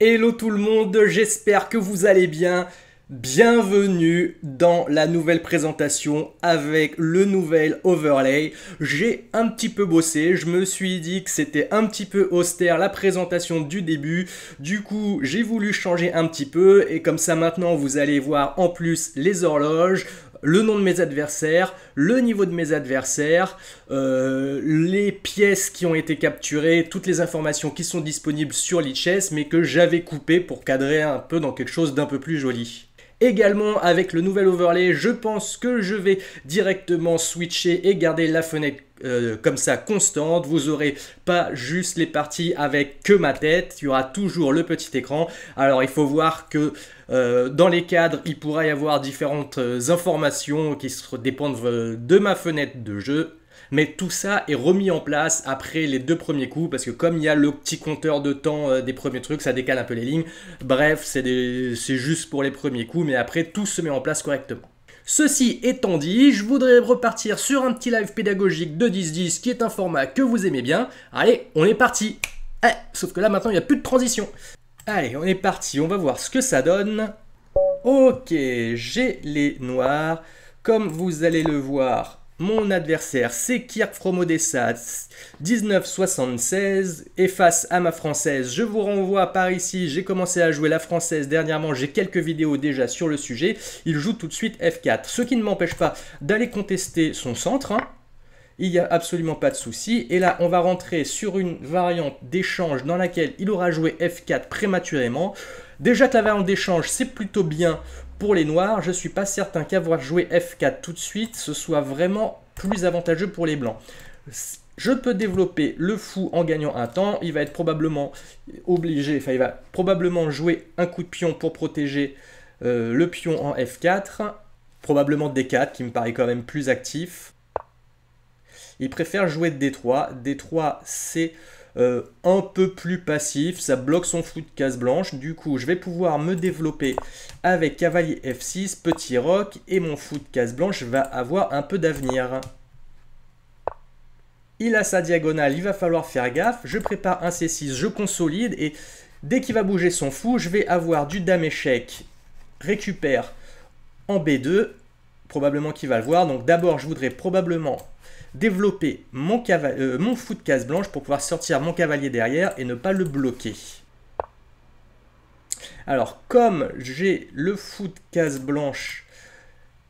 Hello tout le monde, j'espère que vous allez bien. Bienvenue dans la nouvelle présentation avec le nouvel overlay. J'ai un petit peu bossé, je me suis dit que c'était un petit peu austère la présentation du début. Du coup, j'ai voulu changer un petit peu et comme ça maintenant vous allez voir en plus les horloges, le nom de mes adversaires, le niveau de mes adversaires, les pièces qui ont été capturées, toutes les informations qui sont disponibles sur Lichess mais que j'avais coupées pour cadrer un peu dans quelque chose d'un peu plus joli. Également avec le nouvel overlay, je pense que je vais directement switcher et garder la fenêtre comme ça constante. Vous aurez pas juste les parties avec que ma tête, il y aura toujours le petit écran. Alors il faut voir que dans les cadres, il pourra y avoir différentes informations qui dépendent de ma fenêtre de jeu. Mais tout ça est remis en place après les deux premiers coups, parce que comme il y a le petit compteur de temps des premiers trucs, ça décale un peu les lignes. Bref, c'est juste pour les premiers coups, mais après tout se met en place correctement. Ceci étant dit, je voudrais repartir sur un petit live pédagogique de 10-10 qui est un format que vous aimez bien. Allez, on est parti. Sauf que là maintenant il n'y a plus de transition. Allez, on est parti, on va voir ce que ça donne. Ok, j'ai les noirs. Comme vous allez le voir, mon adversaire, c'est Kirk from Odessa, 1976, et face à ma française, je vous renvoie par ici, j'ai commencé à jouer la française dernièrement, j'ai quelques vidéos déjà sur le sujet, il joue tout de suite F4, ce qui ne m'empêche pas d'aller contester son centre, hein. Il n'y a absolument pas de souci, et là on va rentrer sur une variante d'échange dans laquelle il aura joué F4 prématurément. Déjà que la variante d'échange c'est plutôt bien pour les noirs, je ne suis pas certain qu'avoir joué F4 tout de suite, ce soit vraiment plus avantageux pour les blancs. Je peux développer le fou en gagnant un temps, il va être probablement obligé, enfin il va probablement jouer un coup de pion pour protéger le pion en F4, probablement D4 qui me paraît quand même plus actif. Il préfère jouer D3, D3 c'est un peu plus passif, ça bloque son fou de case blanche, du coup je vais pouvoir me développer avec cavalier F6, petit roc, et mon fou de case blanche va avoir un peu d'avenir. Il a sa diagonale, il va falloir faire gaffe, je prépare un C6, je consolide, et dès qu'il va bouger son fou, je vais avoir du dame échec, récupère en B2, probablement qu'il va le voir, donc d'abord je voudrais probablement développer mon fou de case blanche pour pouvoir sortir mon cavalier derrière et ne pas le bloquer. Alors comme j'ai le fou de case blanche,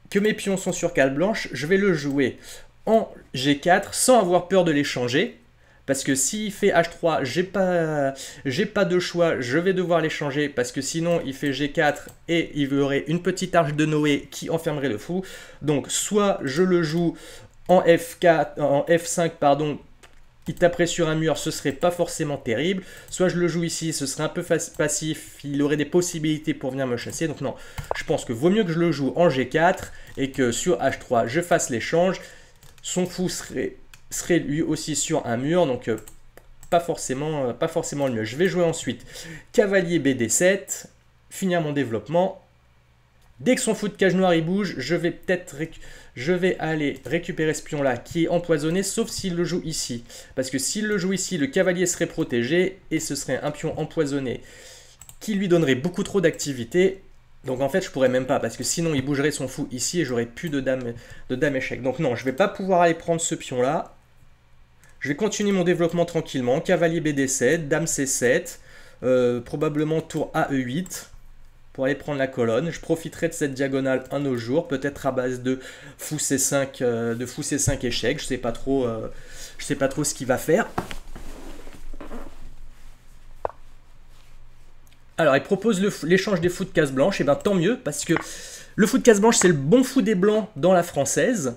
que mes pions sont sur case blanche, je vais le jouer en G4 sans avoir peur de l'échanger. Parce que s'il fait H3, j'ai pas de choix, je vais devoir l'échanger parce que sinon il fait G4 et il y aurait une petite arche de Noé qui enfermerait le fou. Donc soit je le joue en F4, en F5, pardon, il taperait sur un mur, ce serait pas forcément terrible. Soit je le joue ici, ce serait un peu passif, il aurait des possibilités pour venir me chasser. Donc non, je pense que vaut mieux que je le joue en G4 et que sur H3, je fasse l'échange. Son fou serait lui aussi sur un mur, donc pas forcément le mieux. Je vais jouer ensuite cavalier BD7, finir mon développement. Dès que son fou de cage noire il bouge, je vais aller récupérer ce pion là qui est empoisonné, sauf s'il le joue ici. Parce que s'il le joue ici, le cavalier serait protégé et ce serait un pion empoisonné qui lui donnerait beaucoup trop d'activité. Donc en fait je pourrais même pas, parce que sinon il bougerait son fou ici et j'aurais plus de dame échec. Donc non, je vais pas pouvoir aller prendre ce pion là. Je vais continuer mon développement tranquillement. Cavalier BD7, dame C7, probablement tour AE8. Pour aller prendre la colonne, je profiterai de cette diagonale un autre jour, peut-être à base de fou C5, échec, je sais pas trop ce qu'il va faire. Alors il propose l'échange des fous de case blanche, et bien tant mieux, parce que le fou de case blanche c'est le bon fou des blancs dans la française,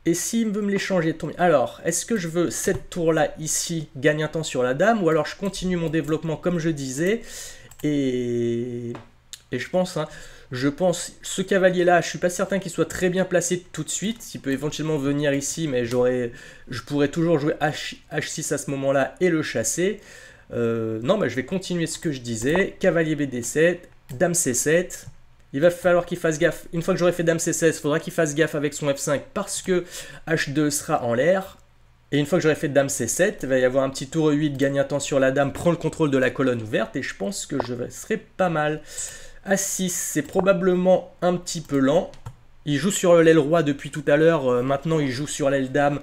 et s'il veut me l'échanger, tant mieux. Alors, est-ce que je veux cette tour là ici, gagne un temps sur la dame, ou alors je continue mon développement comme je disais, et je pense, ce cavalier-là, je suis pas certain qu'il soit très bien placé tout de suite. Il peut éventuellement venir ici, mais je pourrais toujours jouer H6 à ce moment-là et le chasser. Non, je vais continuer ce que je disais. Cavalier BD7, dame C7. Il va falloir qu'il fasse gaffe. Une fois que j'aurai fait dame C16, il faudra qu'il fasse gaffe avec son F5 parce que H2 sera en l'air. Et une fois que j'aurai fait dame C7, il va y avoir un petit tour E8, gagne un temps sur la dame, prend le contrôle de la colonne ouverte, et je pense que je serai pas mal. A6, c'est probablement un petit peu lent. Il joue sur l'aile roi depuis tout à l'heure, maintenant il joue sur l'aile dame.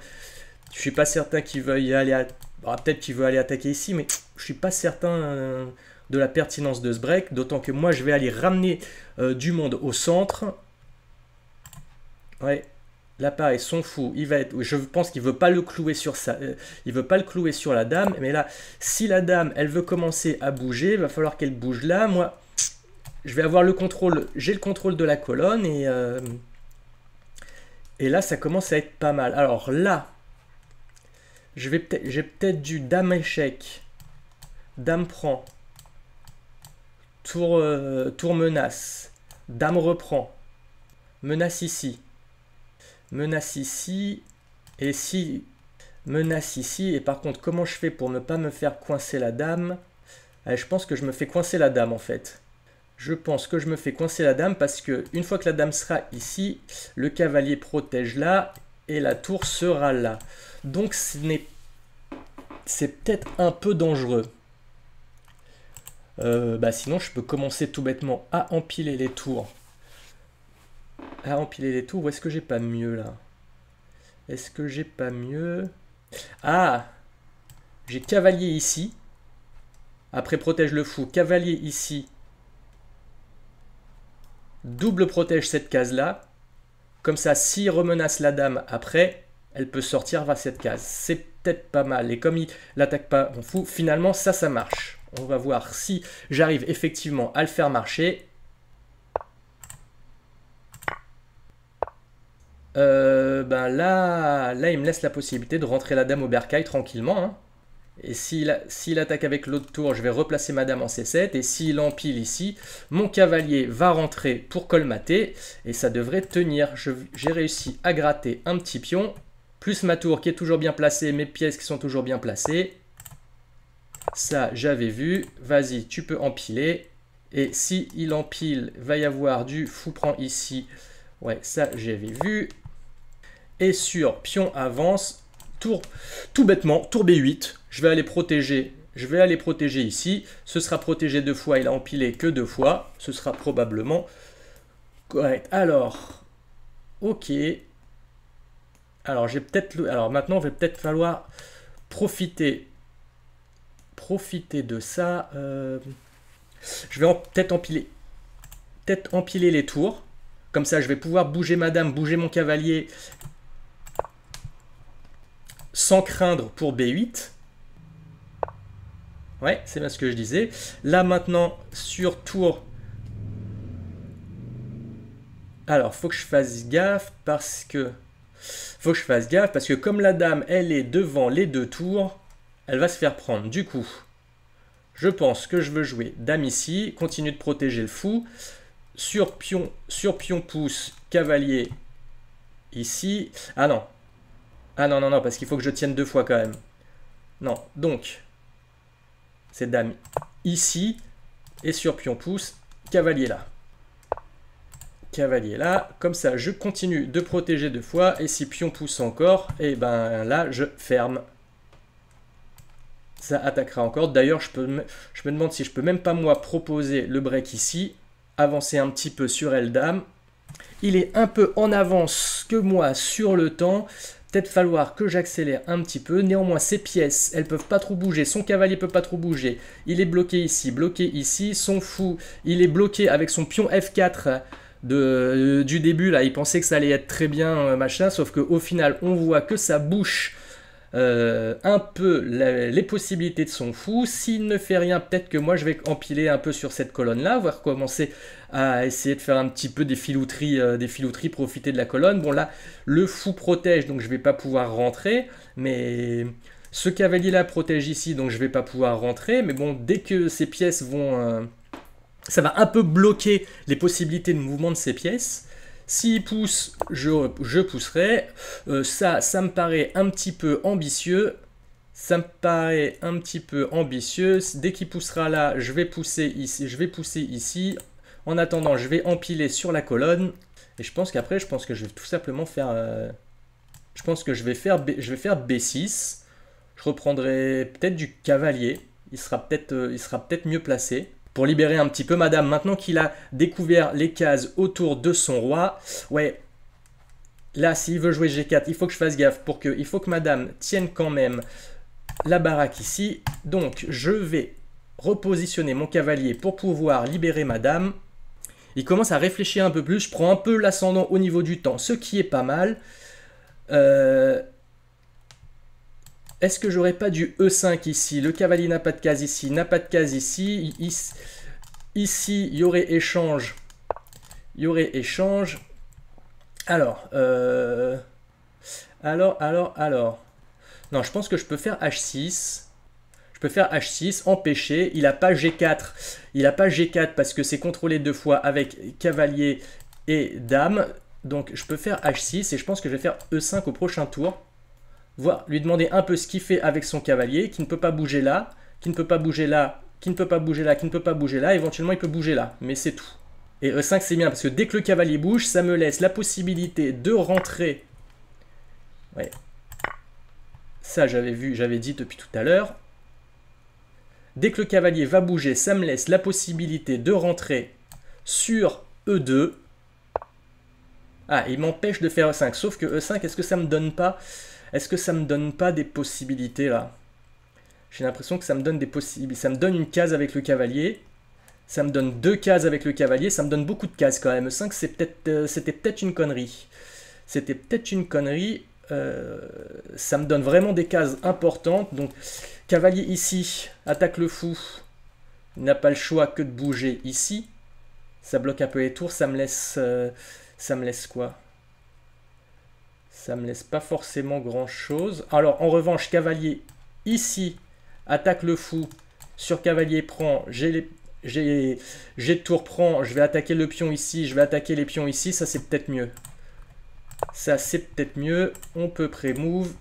Je suis pas certain qu'il veuille aller... peut-être qu'il veut aller attaquer ici, mais je suis pas certain de la pertinence de ce break, d'autant que moi je vais aller ramener du monde au centre. Ouais, là pareil, son fou, il va être... Je pense qu'il veut pas le clouer sur ça, il veut pas le clouer sur la dame, mais là, si la dame, elle veut commencer à bouger, il va falloir qu'elle bouge là. Moi, je vais avoir le contrôle, j'ai le contrôle de la colonne, et là, ça commence à être pas mal. Alors là, j'ai peut-être du dame échec, dame prend, tour menace, dame reprend, menace ici, et si menace ici, et par contre, comment je fais pour ne pas me faire coincer la dame? Je pense que je me fais coincer la dame en fait. Je pense que je me fais coincer la dame parce que une fois que la dame sera ici, le cavalier protège là et la tour sera là. Donc c'est peut-être un peu dangereux. Sinon je peux commencer tout bêtement à empiler les tours. Où est-ce que j'ai pas mieux là? Est-ce que j'ai pas mieux? Ah! J'ai cavalier ici. Après protège le fou. Cavalier ici. Double protège cette case-là. Comme ça, s'il remenace la dame après, elle peut sortir vers cette case. C'est peut-être pas mal. Et comme il l'attaque pas, on fout. Finalement, ça marche. On va voir si j'arrive effectivement à le faire marcher. Là, il me laisse la possibilité de rentrer la dame au bercail tranquillement. Hein. Et s'il attaque avec l'autre tour, je vais replacer ma dame en C7. Et s'il empile ici, mon cavalier va rentrer pour colmater. Et ça devrait tenir. J'ai réussi à gratter un petit pion. Plus ma tour qui est toujours bien placée. Mes pièces qui sont toujours bien placées. Ça, j'avais vu. Vas-y, tu peux empiler. Et s'il empile, va y avoir du fou prend ici. Ouais, ça, j'avais vu. Et sur pion avance, tour, tout bêtement, tour B8. Je vais aller protéger ici. Ce sera protégé 2 fois. Il a empilé que 2 fois. Ce sera probablement correct. Alors, ok. Alors, maintenant, il va peut-être falloir profiter de ça. Je vais peut-être empiler les tours. Comme ça, je vais pouvoir bouger ma dame, bouger mon cavalier sans craindre pour B8. Ouais, c'est bien ce que je disais. Là, maintenant, sur tour... Alors, faut que je fasse gaffe parce que... comme la dame, elle est devant les 2 tours, elle va se faire prendre. Du coup, je pense que je veux jouer dame ici, continue de protéger le fou. Sur pion pouce, cavalier ici. Ah non. Ah non, parce qu'il faut que je tienne 2 fois quand même. Non, donc, c'est dame ici. Et sur pion pouce, cavalier là. Cavalier là. Comme ça, je continue de protéger 2 fois. Et si pion pousse encore, et ben là, je ferme. Ça attaquera encore. D'ailleurs, je me demande si je peux même pas moi proposer le break ici. Avancer un petit peu sur L-Dame. Il est un peu en avance que moi sur le temps. Peut-être falloir que j'accélère un petit peu. Néanmoins, ces pièces, elles peuvent pas trop bouger. Son cavalier peut pas trop bouger. Il est bloqué ici. Son fou, il est bloqué avec son pion F4 du début. Là, il pensait que ça allait être très bien, machin. Sauf qu'au final, on voit que ça bouche un peu les possibilités de son fou. S'il ne fait rien, peut-être que moi je vais empiler un peu sur cette colonne là, voir commencer à essayer de faire un petit peu des filouteries, profiter de la colonne. Bon là, le fou protège, donc je vais pas pouvoir rentrer, mais ce cavalier là protège ici, donc je vais pas pouvoir rentrer, mais bon, dès que ces pièces vont... ça va un peu bloquer les possibilités de mouvement de ces pièces. S'il pousse, je pousserai. Ça me paraît un petit peu ambitieux. Dès qu'il poussera là, je vais pousser ici. En attendant, je vais empiler sur la colonne. Et je pense que je vais tout simplement faire Je pense que je vais faire B6. Je reprendrai peut-être du cavalier. Il sera peut-être mieux placé. Pour libérer un petit peu madame. Maintenant qu'il a découvert les cases autour de son roi. Ouais. Là, s'il veut jouer G4, il faut que je fasse gaffe. Il faut que madame tienne quand même la baraque ici. Donc, je vais repositionner mon cavalier pour pouvoir libérer madame. Il commence à réfléchir un peu plus. Je prends un peu l'ascendant au niveau du temps, ce qui est pas mal. Est-ce que j'aurais pas du E5 ici? Le cavalier n'a pas de case ici, n'a pas de case ici. Ici, il y aurait échange. Il y aurait échange. Alors. Non, je pense que je peux faire H6. Je peux faire H6, empêcher. Il n'a pas G4. Il n'a pas G4 parce que c'est contrôlé deux fois avec cavalier et dame. Donc, je peux faire H6 et je pense que je vais faire E5 au prochain tour. Voir, lui demander un peu ce qu'il fait avec son cavalier, qui ne peut pas bouger là, qui ne peut pas bouger là, qui ne peut pas bouger là, qui ne peut pas bouger là. Éventuellement, il peut bouger là, mais c'est tout. Et E5, c'est bien parce que dès que le cavalier bouge, ça me laisse la possibilité de rentrer. Ouais. Ça, j'avais dit depuis tout à l'heure. Dès que le cavalier va bouger, ça me laisse la possibilité de rentrer sur E2. Ah, il m'empêche de faire E5. Sauf que E5, est-ce que ça me donne pas... Est-ce que ça me donne pas des possibilités là? J'ai l'impression que ça me donne des possibilités. Ça me donne une case avec le cavalier. Ça me donne deux cases avec le cavalier. Ça me donne beaucoup de cases quand même. 5, c'était peut-être une connerie. C'était peut-être une connerie. Ça me donne vraiment des cases importantes. Donc, cavalier ici, attaque le fou. Il n'a pas le choix que de bouger ici. Ça bloque un peu les tours. Ça me laisse quoi? Ça me laisse pas forcément grand chose. Alors en revanche, cavalier ici, attaque le fou. Sur cavalier prend, j'ai de tour prend, je vais attaquer le pion ici, je vais attaquer les pions ici, ça c'est peut-être mieux. Ça c'est peut-être mieux. On peut pré-move.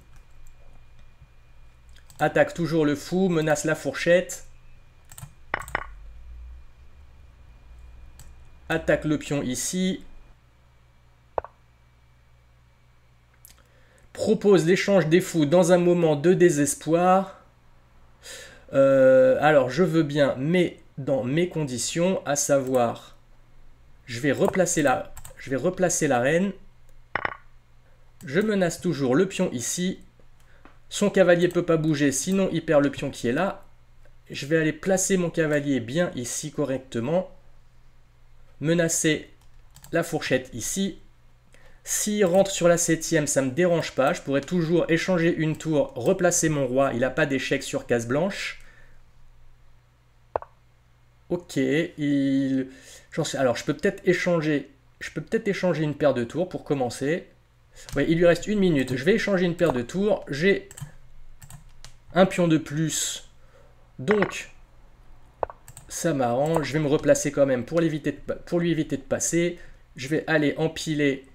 Attaque toujours le fou, menace la fourchette. Attaque le pion ici. Propose l'échange des fous dans un moment de désespoir. Alors, je veux bien, mais dans mes conditions, à savoir, je vais replacer la reine. Je menace toujours le pion ici. Son cavalier ne peut pas bouger, sinon il perd le pion qui est là. Je vais aller placer mon cavalier bien ici correctement. Menacer la fourchette ici. S'il rentre sur la 7e, ça ne me dérange pas. Je pourrais toujours échanger une tour, replacer mon roi. Il n'a pas d'échec sur case blanche. Ok. Alors, je peux peut-être échanger une paire de tours pour commencer. Ouais, il lui reste une minute. Je vais échanger une paire de tours. J'ai un pion de plus. Donc, ça m'arrange. Je vais me replacer quand même pour lui éviter de passer. Je vais aller empiler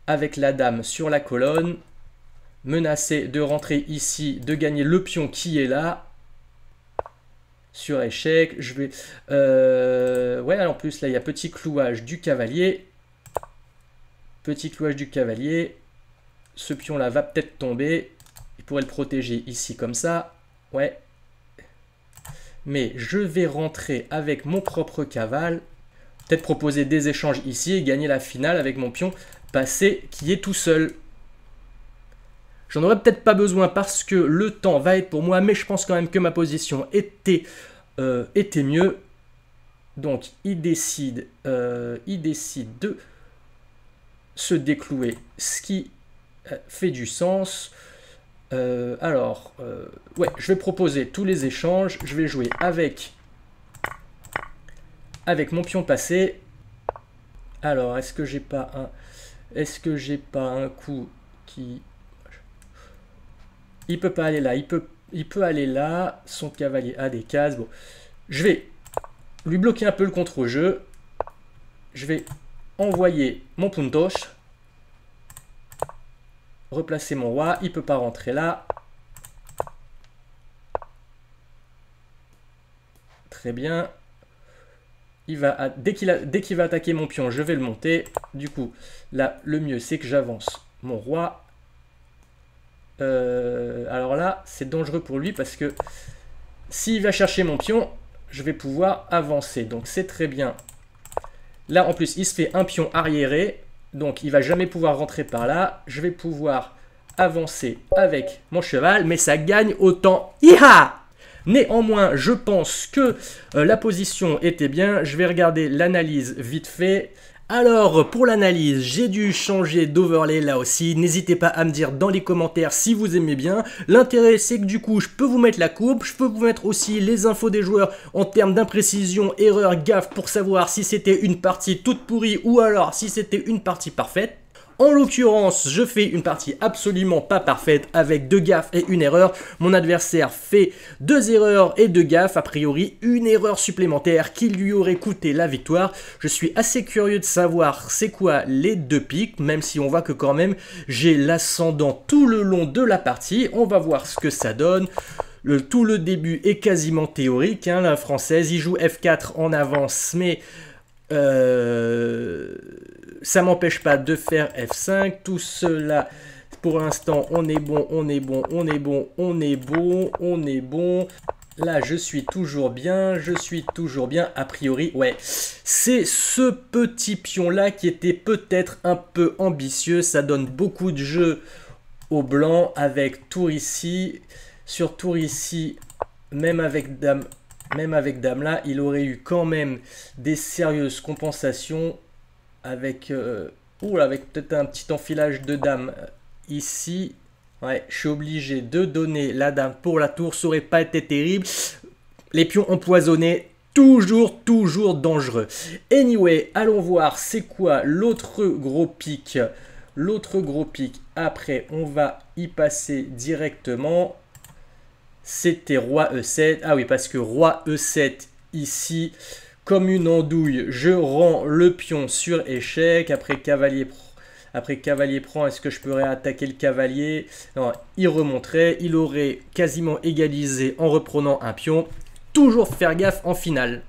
avec la dame sur la colonne, menacer de rentrer ici, de gagner le pion qui est là, sur échec, je vais... ouais, en plus, là, il y a petit clouage du cavalier, ce pion-là va peut-être tomber, il pourrait le protéger ici comme ça, ouais, mais je vais rentrer avec mon propre cavale, peut-être proposer des échanges ici et gagner la finale avec mon pion passé qui est tout seul. J'en aurais peut-être pas besoin parce que le temps va être pour moi, mais je pense quand même que ma position était mieux. Donc il décide de se déclouer, ce qui fait du sens. Ouais, je vais proposer tous les échanges. Je vais jouer avec mon pion passé. Alors, est-ce que j'ai pas un coup qui... Il peut pas aller là, il peut aller là, son cavalier a des cases. Bon, je vais lui bloquer un peu le contre-jeu. Je vais envoyer mon puntos. Replacer mon roi, il peut pas rentrer là. Très bien. Dès qu'il va attaquer mon pion, je vais le monter. Du coup, là, le mieux, c'est que j'avance mon roi. Alors là, c'est dangereux pour lui parce que s'il va chercher mon pion, je vais pouvoir avancer. Donc c'est très bien. Là, en plus, il se fait un pion arriéré. Donc il va jamais pouvoir rentrer par là. Je vais pouvoir avancer avec mon cheval, mais ça gagne autant. Iha! Néanmoins, je pense que la position était bien. Je vais regarder l'analyse vite fait. Alors, pour l'analyse, j'ai dû changer d'overlay là aussi. N'hésitez pas à me dire dans les commentaires si vous aimez bien. L'intérêt, c'est que du coup, je peux vous mettre la courbe. Je peux vous mettre aussi les infos des joueurs en termes d'imprécision, erreur, gaffe pour savoir si c'était une partie toute pourrie ou alors si c'était une partie parfaite. En l'occurrence, je fais une partie absolument pas parfaite avec 2 gaffes et une erreur. Mon adversaire fait 2 erreurs et 2 gaffes, a priori une erreur supplémentaire qui lui aurait coûté la victoire. Je suis assez curieux de savoir c'est quoi les 2 piques, même si on voit que quand même j'ai l'ascendant tout le long de la partie. On va voir ce que ça donne. Tout le début est quasiment théorique, hein. La française, il joue F4 en avance, mais ça m'empêche pas de faire F5. Tout cela, pour l'instant, on est bon, on est bon, on est bon, on est bon, on est bon. Là, je suis toujours bien, a priori, ouais. C'est ce petit pion-là qui était peut-être un peu ambitieux. Ça donne beaucoup de jeu au blanc avec tour ici. Sur tour ici, même avec dame là, il aurait eu quand même des sérieuses compensations avec, avec peut-être un petit enfilage de dame ici. Ouais, je suis obligé de donner la dame pour la tour, ça aurait pas été terrible. Les pions empoisonnés, toujours dangereux. Anyway, allons voir c'est quoi l'autre gros pic. L'autre gros pic, après on va y passer directement. C'était roi E7. Ah oui, parce que roi E7 ici, comme une andouille, je rends le pion sur échec. Après cavalier prend, est-ce que je pourrais attaquer le cavalier? Non, il remonterait. Il aurait quasiment égalisé en reprenant un pion. Toujours faire gaffe en finale.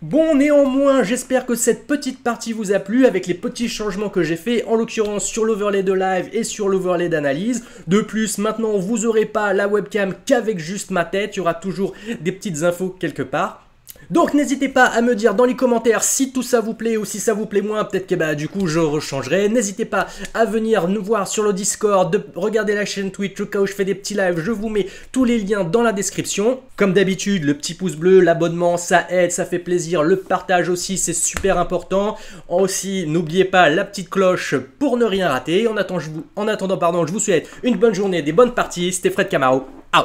Bon, néanmoins, j'espère que cette petite partie vous a plu avec les petits changements que j'ai fait, en l'occurrence sur l'overlay de live et sur l'overlay d'analyse. De plus, maintenant, vous n'aurez pas la webcam qu'avec juste ma tête, il y aura toujours des petites infos quelque part. Donc n'hésitez pas à me dire dans les commentaires si tout ça vous plaît ou si ça vous plaît moins, peut-être que du coup je rechangerai. N'hésitez pas à venir nous voir sur le Discord, de regarder la chaîne Twitch au cas où je fais des petits lives, je vous mets tous les liens dans la description. Comme d'habitude, le petit pouce bleu, l'abonnement, ça aide, ça fait plaisir, le partage aussi, c'est super important. Aussi, n'oubliez pas la petite cloche pour ne rien rater. En attendant, je vous souhaite une bonne journée, des bonnes parties, c'était Fred Camaro, out.